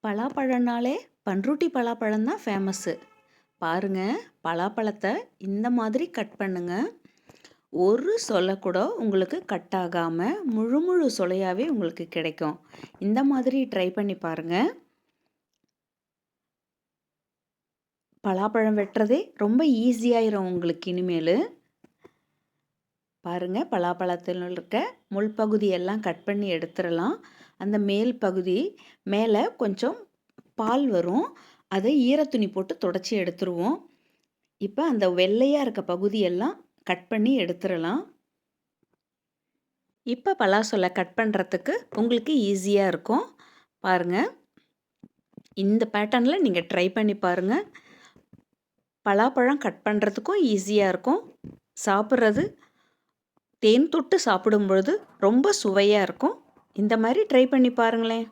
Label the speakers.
Speaker 1: பலாப்பழம்னாலே பண்ருட்டி பலாப்பழம் தான் ஃபேமஸ்ஸு. பாருங்க, பலாப்பழத்தை இந்த மாதிரி கட் பண்ணுங்க. ஒரு சொலை கூட உங்களுக்கு கட் ஆகாம முழு முழு சொலையாவே உங்களுக்கு கிடைக்கும். இந்த மாதிரி ட்ரை பண்ணி பாருங்க. பலாப்பழம் வெட்டுறதே ரொம்ப ஈஸியாயிரும் உங்களுக்கு இனிமேல். பாருங்க, பலாப்பழத்தில் இருக்க முள் பகுதி எல்லாம் கட் பண்ணி எடுத்துடலாம். அந்த மேல் பகுதி மேலே கொஞ்சம் பால் வரும், அதை ஈரத்துணி போட்டு தொடச்சி எடுத்துருவோம். இப்போ அந்த வெள்ளையாக இருக்க பகுதியெல்லாம் கட் பண்ணி எடுத்துடலாம். இப்போ பலாசொலை கட் பண்ணுறதுக்கு உங்களுக்கு ஈஸியாக இருக்கும். பாருங்கள், இந்த பேட்டர்னில் நீங்கள் ட்ரை பண்ணி பாருங்கள். பலாப்பழம் கட் பண்ணுறதுக்கும் ஈஸியாக இருக்கும். சாப்பிட்றது தேன் தொட்டு சாப்பிடும் பொழுது ரொம்ப சுவையாக இருக்கும். இந்த மாதிரி ட்ரை பண்ணி பாருங்களேன்.